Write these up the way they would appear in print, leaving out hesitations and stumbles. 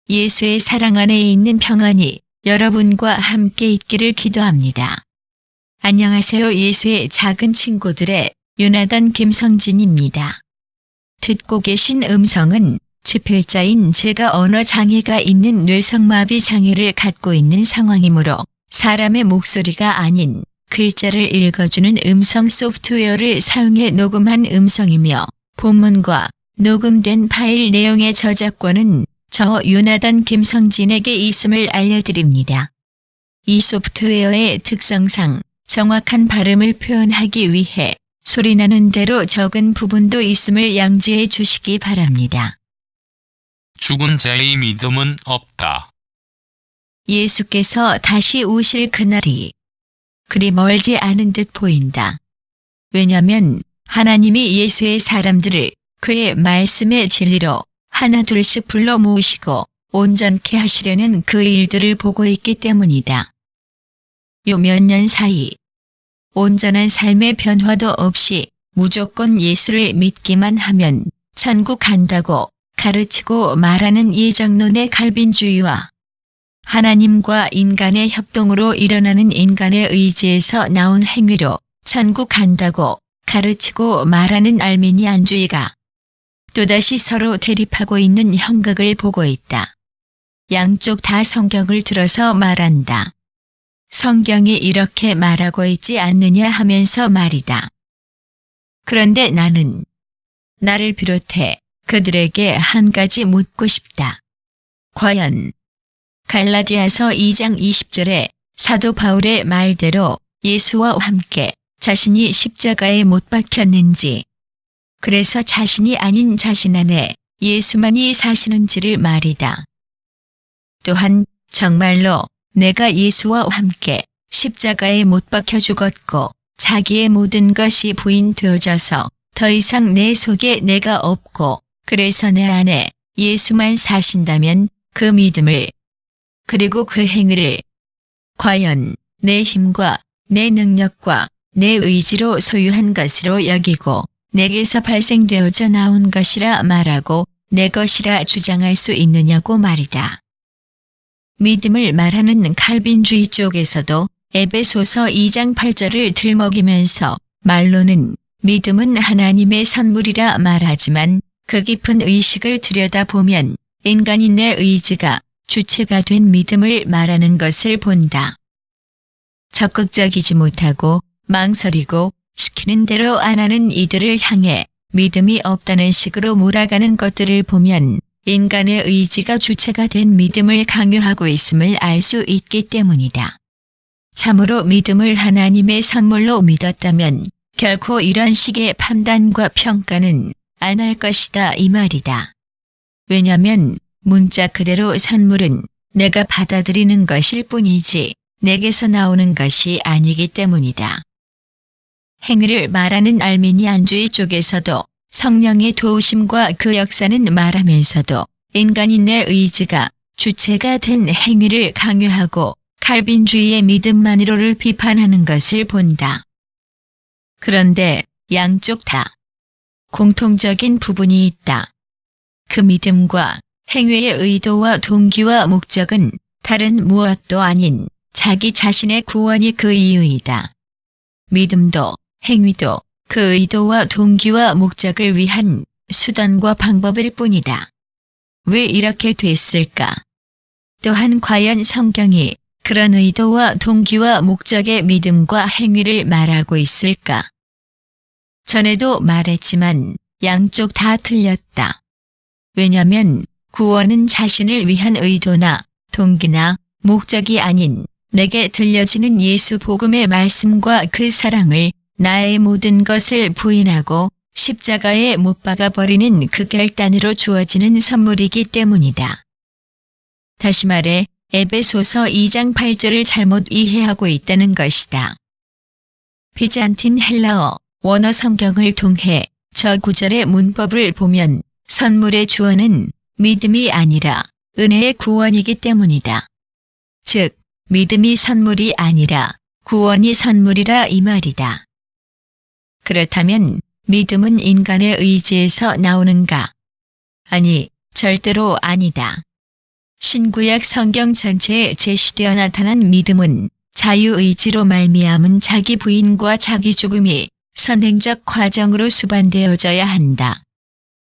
예수의 사랑 안에 있는 평안이 여러분과 함께 있기를 기도합니다. 안녕하세요. 예수의 작은 친구들의 요나단 김성진입니다. 듣고 계신 음성은 지필자인 제가 언어 장애가 있는 뇌성마비 장애를 갖고 있는 상황이므로 사람의 목소리가 아닌 글자를 읽어주는 음성 소프트웨어를 사용해 녹음한 음성이며 본문과 녹음된 파일 내용의 저작권은 저 요나단 김성진에게 있음을 알려드립니다. 이 소프트웨어의 특성상 정확한 발음을 표현하기 위해 소리나는 대로 적은 부분도 있음을 양지해 주시기 바랍니다. 죽은 자의 믿음은 없다. 예수께서 다시 오실 그날이 그리 멀지 않은 듯 보인다. 왜냐면 하나님이 예수의 사람들을 그의 말씀의 진리로 하나둘씩 불러 모으시고 온전케 하시려는 그 일들을 보고 있기 때문이다. 요 몇 년 사이 온전한 삶의 변화도 없이 무조건 예수를 믿기만 하면 천국 간다고 가르치고 말하는 예정론의 갈빈주의와 하나님과 인간의 협동으로 일어나는 인간의 의지에서 나온 행위로 천국 간다고 가르치고 말하는 알미니안주의가 또다시 서로 대립하고 있는 형극을 보고 있다. 양쪽 다 성경을 들어서 말한다. 성경이 이렇게 말하고 있지 않느냐 하면서 말이다. 그런데 나는 나를 비롯해 그들에게 한 가지 묻고 싶다. 과연 갈라디아서 2장 20절에 사도 바울의 말대로 예수와 함께 자신이 십자가에 못 박혔는지, 그래서 자신이 아닌 자신 안에 예수만이 사시는지를 말이다. 또한 정말로 내가 예수와 함께 십자가에 못 박혀 죽었고 자기의 모든 것이 부인되어져서 더 이상 내 속에 내가 없고 그래서 내 안에 예수만 사신다면 그 믿음을 그리고 그 행위를 과연 내 힘과 내 능력과 내 의지로 소유한 것으로 여기고 내게서 발생되어져 나온 것이라 말하고 내 것이라 주장할 수 있느냐고 말이다. 믿음을 말하는 칼빈주의 쪽에서도 에베소서 2장 8절을 들먹이면서 말로는 믿음은 하나님의 선물이라 말하지만 그 깊은 의식을 들여다보면 인간인 내 의지가 주체가 된 믿음을 말하는 것을 본다. 적극적이지 못하고 망설이고 시키는 대로 안 하는 이들을 향해 믿음이 없다는 식으로 몰아가는 것들을 보면 인간의 의지가 주체가 된 믿음을 강요하고 있음을 알 수 있기 때문이다. 참으로 믿음을 하나님의 선물로 믿었다면 결코 이런 식의 판단과 평가는 안 할 것이다 이 말이다. 왜냐면 문자 그대로 선물은 내가 받아들이는 것일 뿐이지 내게서 나오는 것이 아니기 때문이다. 행위를 말하는 알미니안주의 쪽에서도 성령의 도우심과 그 역사는 말하면서도 인간인 내 의지가 주체가 된 행위를 강요하고 칼빈주의의 믿음만으로를 비판하는 것을 본다. 그런데 양쪽 다 공통적인 부분이 있다. 그 믿음과 행위의 의도와 동기와 목적은 다른 무엇도 아닌 자기 자신의 구원이 그 이유이다. 믿음도 행위도 그 의도와 동기와 목적을 위한 수단과 방법일 뿐이다. 왜 이렇게 됐을까? 또한 과연 성경이 그런 의도와 동기와 목적의 믿음과 행위를 말하고 있을까? 전에도 말했지만 양쪽 다 틀렸다. 왜냐면 구원은 자신을 위한 의도나 동기나 목적이 아닌 내게 들려지는 예수 복음의 말씀과 그 사랑을 나의 모든 것을 부인하고 십자가에 못 박아버리는 그 결단으로 주어지는 선물이기 때문이다. 다시 말해 에베소서 2장 8절을 잘못 이해하고 있다는 것이다. 비잔틴 헬라어 원어 성경을 통해 저 구절의 문법을 보면 선물의 주어는 믿음이 아니라 은혜의 구원이기 때문이다. 즉, 믿음이 선물이 아니라 구원이 선물이라 이 말이다. 그렇다면 믿음은 인간의 의지에서 나오는가? 아니, 절대로 아니다. 신구약 성경 전체에 제시되어 나타난 믿음은 자유의지로 말미암은 자기 부인과 자기 죽음이 선행적 과정으로 수반되어져야 한다.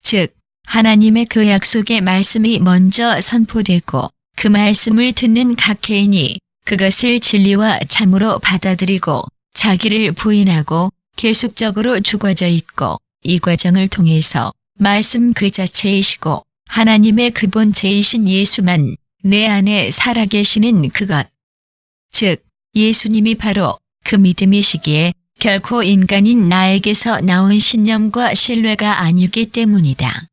즉, 하나님의 그 약속의 말씀이 먼저 선포되고 그 말씀을 듣는 각 개인이 그것을 진리와 참으로 받아들이고 자기를 부인하고 계속적으로 죽어져 있고 이 과정을 통해서 말씀 그 자체이시고 하나님의 그 본체이신 예수만 내 안에 살아계시는 그것. 즉, 예수님이 바로 그 믿음이시기에 결코 인간인 나에게서 나온 신념과 신뢰가 아니기 때문이다.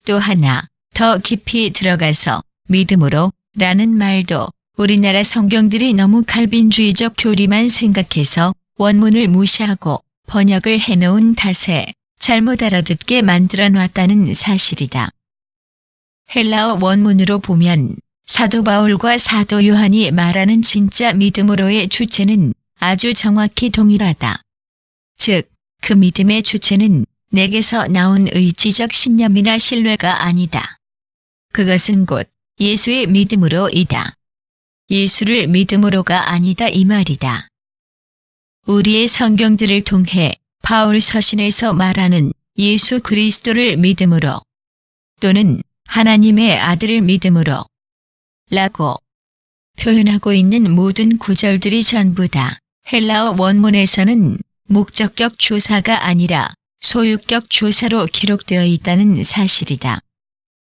또 하나, 더 깊이 들어가서 믿음으로 라는 말도 우리나라 성경들이 너무 칼빈주의적 교리만 생각해서 원문을 무시하고 번역을 해놓은 탓에 잘못 알아듣게 만들어 놨다는 사실이다. 헬라어 원문으로 보면 사도 바울과 사도 요한이 말하는 진짜 믿음으로의 주체는 아주 정확히 동일하다. 즉, 그 믿음의 주체는 내게서 나온 의지적 신념이나 신뢰가 아니다. 그것은 곧 예수의 믿음으로이다. 예수를 믿음으로가 아니다 이 말이다. 우리의 성경들을 통해 바울 서신에서 말하는 예수 그리스도를 믿음으로 또는 하나님의 아들을 믿음으로 라고 표현하고 있는 모든 구절들이 전부 다 헬라어 원문에서는 목적격 조사가 아니라 소유격 조사로 기록되어 있다는 사실이다.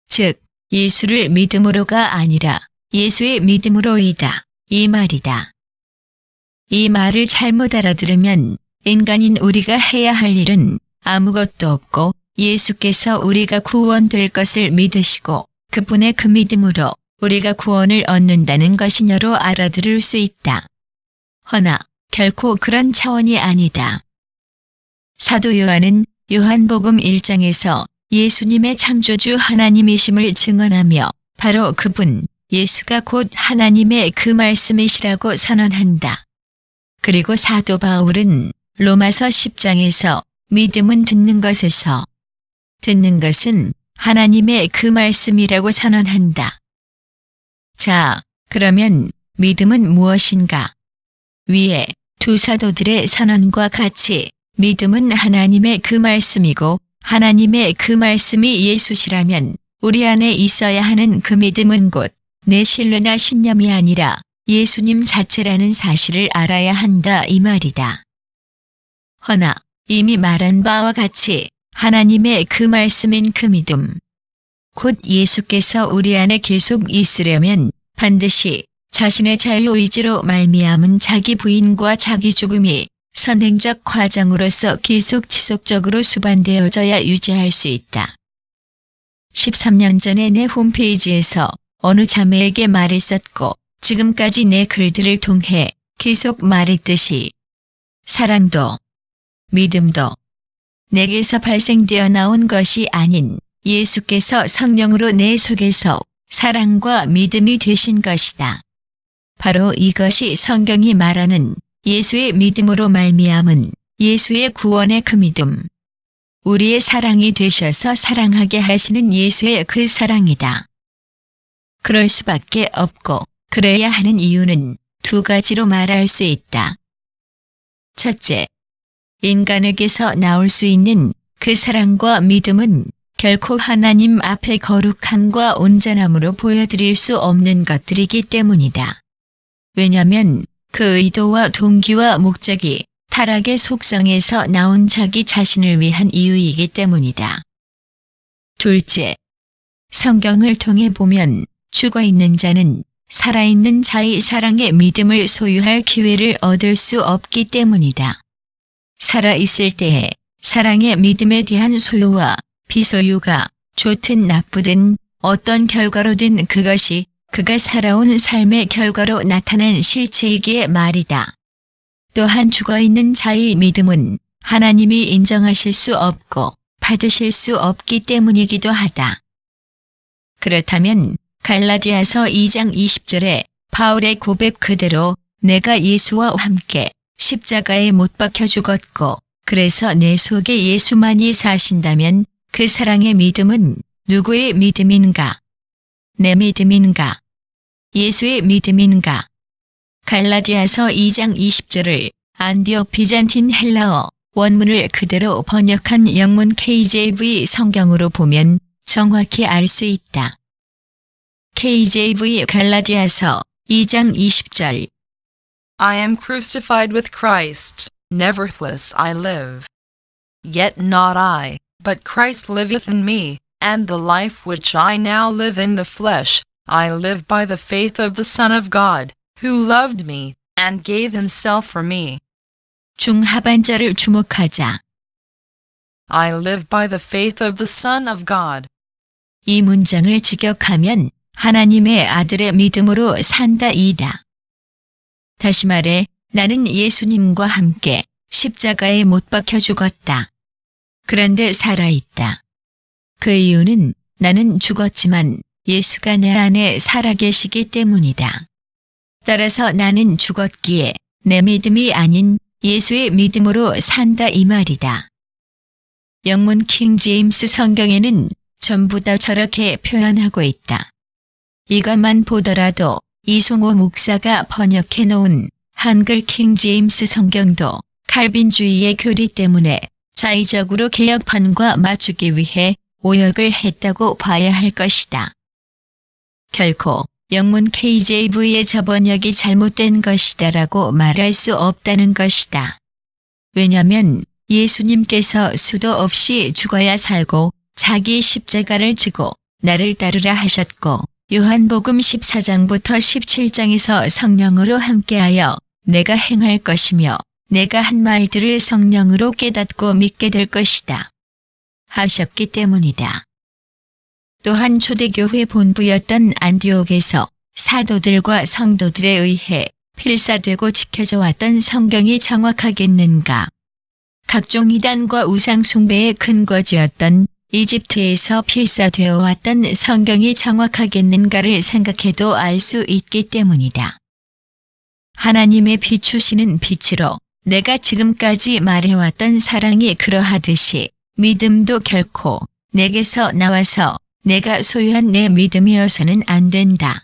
즉, 예수를 믿음으로가 아니라 예수의 믿음으로이다. 이 말이다. 이 말을 잘못 알아들으면 인간인 우리가 해야 할 일은 아무것도 없고 예수께서 우리가 구원될 것을 믿으시고 그분의 그 믿음으로 우리가 구원을 얻는다는 것이냐로 알아들을 수 있다. 허나 결코 그런 차원이 아니다. 사도 요한은 요한복음 1장에서 예수님의 창조주 하나님이심을 증언하며 바로 그분 예수가 곧 하나님의 그 말씀이시라고 선언한다. 그리고 사도 바울은 로마서 10장에서 믿음은 듣는 것에서 듣는 것은 하나님의 그 말씀이라고 선언한다. 자, 그러면 믿음은 무엇인가? 위에 두 사도들의 선언과 같이 믿음은 하나님의 그 말씀이고 하나님의 그 말씀이 예수시라면 우리 안에 있어야 하는 그 믿음은 곧 내 신뢰나 신념이 아니라 예수님 자체라는 사실을 알아야 한다 이 말이다. 허나 이미 말한 바와 같이 하나님의 그 말씀인 그 믿음, 곧 예수께서 우리 안에 계속 있으려면 반드시 자신의 자유의지로 말미암은 자기 부인과 자기 죽음이 선행적 과정으로서 계속 지속적으로 수반되어져야 유지할 수 있다. 13년 전에 내 홈페이지에서 어느 자매에게 말했었고 지금까지 내 글들을 통해 계속 말했듯이 사랑도 믿음도 내게서 발생되어 나온 것이 아닌 예수께서 성령으로 내 속에서 사랑과 믿음이 되신 것이다. 바로 이것이 성경이 말하는 예수의 믿음으로 말미암은 예수의 구원의 그 믿음. 우리의 사랑이 되셔서 사랑하게 하시는 예수의 그 사랑이다. 그럴 수밖에 없고 그래야 하는 이유는 두 가지로 말할 수 있다. 첫째, 인간에게서 나올 수 있는 그 사랑과 믿음은 결코 하나님 앞에 거룩함과 온전함으로 보여드릴 수 없는 것들이기 때문이다. 왜냐하면 그 의도와 동기와 목적이 타락의 속성에서 나온 자기 자신을 위한 이유이기 때문이다. 둘째, 성경을 통해 보면 죽어있는 자는 살아있는 자의 사랑의 믿음을 소유할 기회를 얻을 수 없기 때문이다. 살아있을 때에 사랑의 믿음에 대한 소유와 비소유가 좋든 나쁘든 어떤 결과로든 그것이 그가 살아온 삶의 결과로 나타난 실체이기에 말이다. 또한 죽어있는 자의 믿음은 하나님이 인정하실 수 없고 받으실 수 없기 때문이기도 하다. 그렇다면 갈라디아서 2장 20절에 바울의 고백 그대로 내가 예수와 함께 십자가에 못 박혀 죽었고 그래서 내 속에 예수만이 사신다면 그 사랑의 믿음은 누구의 믿음인가? 내 믿음인가? 예수의 믿음인가? 갈라디아서 2장 20절을 안디옥 비잔틴 헬라어 원문을 그대로 번역한 영문 KJV 성경으로 보면 정확히 알 수 있다. KJV 갈라디아서 2장 20절 I am crucified with Christ, nevertheless I live. Yet not I, but Christ liveth in me, and the life which I now live in the flesh, I live by the faith of the Son of God, who loved me, and gave himself for me. 중하반절을 주목하자. I live by the faith of the Son of God. 이 문장을 직역하면 하나님의 아들의 믿음으로 산다 이다. 다시 말해 나는 예수님과 함께 십자가에 못 박혀 죽었다. 그런데 살아있다. 그 이유는 나는 죽었지만 예수가 내 안에 살아계시기 때문이다. 따라서 나는 죽었기에 내 믿음이 아닌 예수의 믿음으로 산다 이 말이다. 영문 킹 제임스 성경에는 전부 다 저렇게 표현하고 있다. 이것만 보더라도 이송호 목사가 번역해 놓은 한글 킹 제임스 성경도 칼빈주의의 교리 때문에 자의적으로 개혁판과 맞추기 위해 오역을 했다고 봐야 할 것이다. 결코 영문 KJV의 저번역이 잘못된 것이다라고 말할 수 없다는 것이다. 왜냐하면 예수님께서 수도 없이 죽어야 살고 자기 십자가를 지고 나를 따르라 하셨고 요한복음 14장부터 17장에서 성령으로 함께하여 내가 행할 것이며 내가 한 말들을 성령으로 깨닫고 믿게 될 것이다. 하셨기 때문이다. 또한 초대교회 본부였던 안디옥에서 사도들과 성도들에 의해 필사되고 지켜져 왔던 성경이 정확하겠는가? 각종 이단과 우상숭배의 근거지였던 이집트에서 필사되어 왔던 성경이 정확하겠는가를 생각해도 알 수 있기 때문이다. 하나님의 비추시는 빛으로 내가 지금까지 말해왔던 사랑이 그러하듯이 믿음도 결코 내게서 나와서 내가 소유한 내 믿음이어서는 안 된다.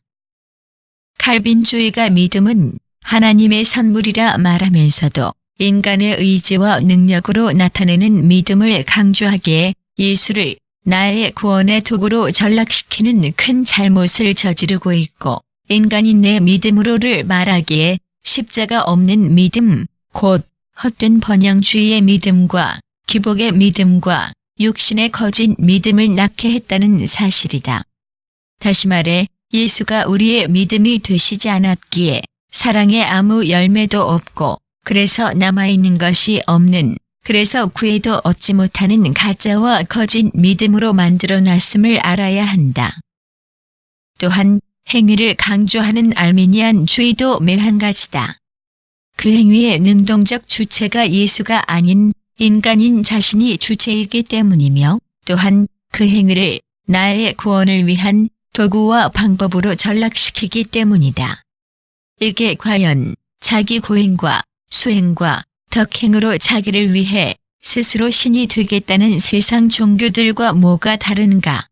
칼빈주의가 믿음은 하나님의 선물이라 말하면서도 인간의 의지와 능력으로 나타내는 믿음을 강조하기에 예수를 나의 구원의 도구로 전락시키는 큰 잘못을 저지르고 있고 인간이 내 믿음으로를 말하기에 십자가 없는 믿음, 곧 헛된 번영주의의 믿음과 기복의 믿음과 육신의 거짓 믿음을 낳게 했다는 사실이다. 다시 말해 예수가 우리의 믿음이 되시지 않았기에 사랑에 아무 열매도 없고 그래서 남아있는 것이 없는 그래서 구애도 얻지 못하는 가짜와 거짓 믿음으로 만들어 놨음을 알아야 한다. 또한 행위를 강조하는 알미니안주의도 매한가지다. 그 행위의 능동적 주체가 예수가 아닌 인간인 자신이 주체이기 때문이며 또한 그 행위를 나의 구원을 위한 도구와 방법으로 전락시키기 때문이다. 이게 과연 자기 고행과 수행과 덕행으로 자기를 위해 스스로 신이 되겠다는 세상 종교들과 뭐가 다른가?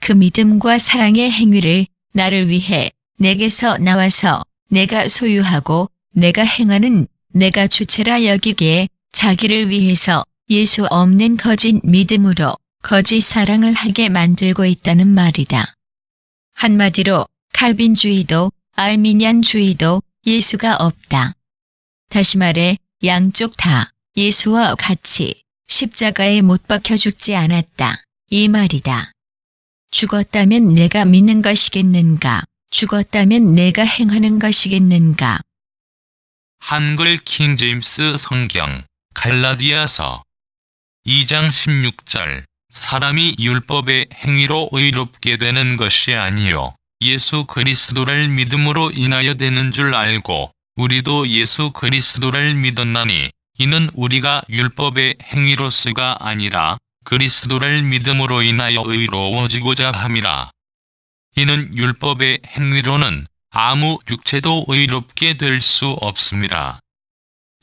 그 믿음과 사랑의 행위를 나를 위해 내게서 나와서 내가 소유하고 내가 행하는 내가 주체라 여기기에 자기를 위해서 예수 없는 거짓 믿음으로 거짓 사랑을 하게 만들고 있다는 말이다. 한마디로 칼빈주의도 알미니안주의도 예수가 없다. 다시 말해 양쪽 다 예수와 같이 십자가에 못 박혀 죽지 않았다. 이 말이다. 죽었다면 내가 믿는 것이겠는가? 죽었다면 내가 행하는 것이겠는가? 한글 킹제임스 성경 갈라디아서 2장 16절 사람이 율법의 행위로 의롭게 되는 것이 아니요 예수 그리스도를 믿음으로 인하여 되는 줄 알고 우리도 예수 그리스도를 믿었나니 이는 우리가 율법의 행위로서가 아니라 그리스도를 믿음으로 인하여 의로워지고자 함이라. 이는 율법의 행위로는 아무 육체도 의롭게 될 수 없습니다.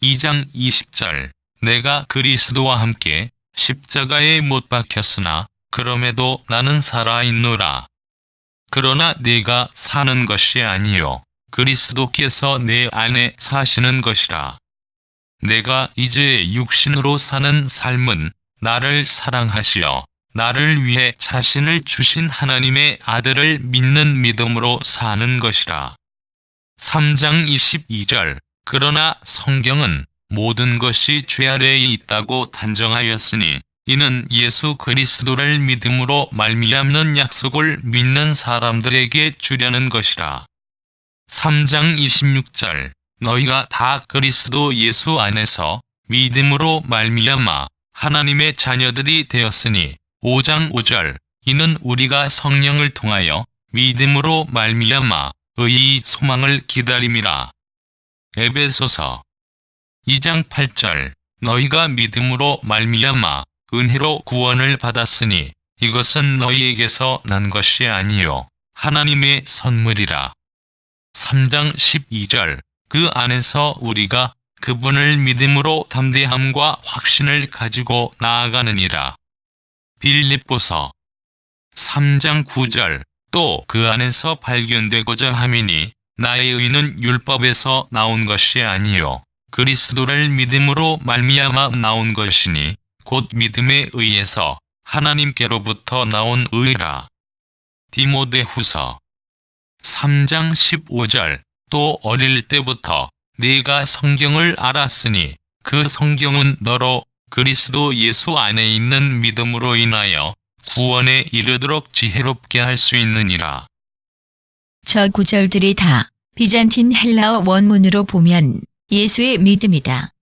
2장 20절 내가 그리스도와 함께 십자가에 못 박혔으나 그럼에도 나는 살아있노라. 그러나 내가 사는 것이 아니요 그리스도께서 내 안에 사시는 것이라. 내가 이제 육신으로 사는 삶은 나를 사랑하시어 나를 위해 자신을 주신 하나님의 아들을 믿는 믿음으로 사는 것이라. 3장 22절. 그러나 성경은 모든 것이 죄 아래에 있다고 단정하였으니 이는 예수 그리스도를 믿음으로 말미암는 약속을 믿는 사람들에게 주려는 것이라. 3장 26절. 너희가 다 그리스도 예수 안에서 믿음으로 말미암아 하나님의 자녀들이 되었으니 5장 5절. 이는 우리가 성령을 통하여 믿음으로 말미암아 의의 소망을 기다림이라. 에베소서 2장 8절. 너희가 믿음으로 말미암아 은혜로 구원을 받았으니 이것은 너희에게서 난 것이 아니요 하나님의 선물이라. 3장 12절. 그 안에서 우리가 그분을 믿음으로 담대함과 확신을 가지고 나아가느니라. 빌립보서 3장 9절. 또 그 안에서 발견되고자 함이니 나의 의는 율법에서 나온 것이 아니요 그리스도를 믿음으로 말미암아 나온 것이니 곧 믿음에 의해서 하나님께로부터 나온 의라. 디모데후서 3장 15절. 또 어릴 때부터 네가 성경을 알았으니 그 성경은 너로 그리스도 예수 안에 있는 믿음으로 인하여 구원에 이르도록 지혜롭게 할 수 있느니라. 저 구절들이 다 비잔틴 헬라어 원문으로 보면 예수의 믿음이다.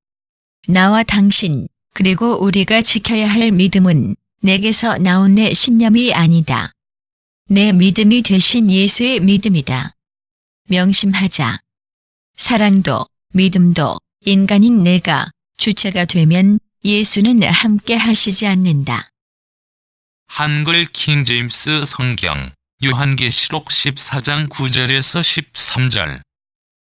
나와 당신, 그리고 우리가 지켜야 할 믿음은 내게서 나온 내 신념이 아니다. 내 믿음이 되신 예수의 믿음이다. 명심하자. 사랑도 믿음도 인간인 내가 주체가 되면 예수는 함께 하시지 않는다. 한글 킹제임스 성경 요한계시록 14장 9절에서 13절.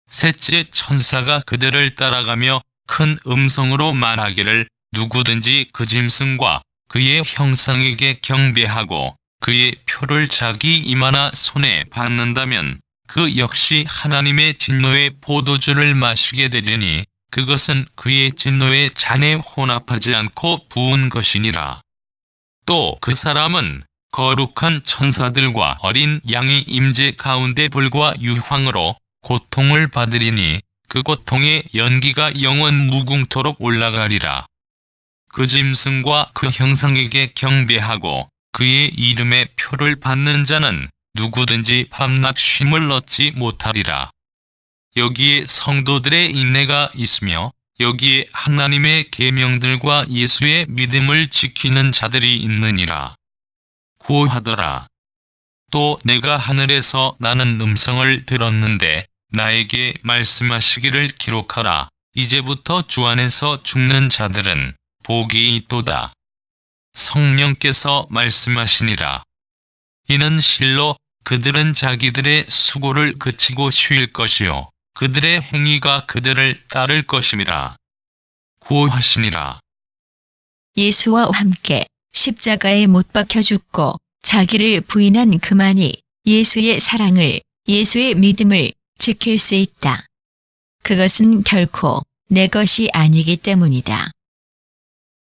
셋째 천사가 그들을 따라가며 큰 음성으로 말하기를 누구든지 그 짐승과 그의 형상에게 경배하고 그의 표를 자기 이마나 손에 받는다면 그 역시 하나님의 진노의 포도주를 마시게 되리니 그것은 그의 진노의 잔에 혼합하지 않고 부은 것이니라. 또 그 사람은 거룩한 천사들과 어린 양의 임재 가운데 불과 유황으로 고통을 받으리니 그 고통의 연기가 영원 무궁토록 올라가리라. 그 짐승과 그 형상에게 경배하고 그의 이름의 표를 받는 자는 누구든지 밤낮 쉼을 얻지 못하리라. 여기에 성도들의 인내가 있으며 여기에 하나님의 계명들과 예수의 믿음을 지키는 자들이 있느니라. 고하더라. 또 내가 하늘에서 나는 음성을 들었는데 나에게 말씀하시기를 기록하라. 이제부터 주 안에서 죽는 자들은 복이 있도다. 성령께서 말씀하시니라. 이는 실로 그들은 자기들의 수고를 그치고 쉴 것이요 그들의 행위가 그들을 따를 것임이라. 고하시니라. 예수와 함께 십자가에 못 박혀 죽고 자기를 부인한 그만이 예수의 사랑을, 예수의 믿음을 지킬 수 있다. 그것은 결코 내 것이 아니기 때문이다.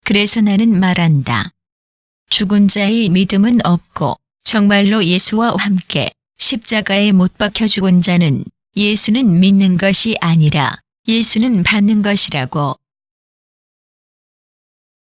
그래서 나는 말한다. 죽은 자의 믿음은 없고 정말로 예수와 함께 십자가에 못 박혀 죽은 자는 예수는 믿는 것이 아니라 예수는 받는 것이라고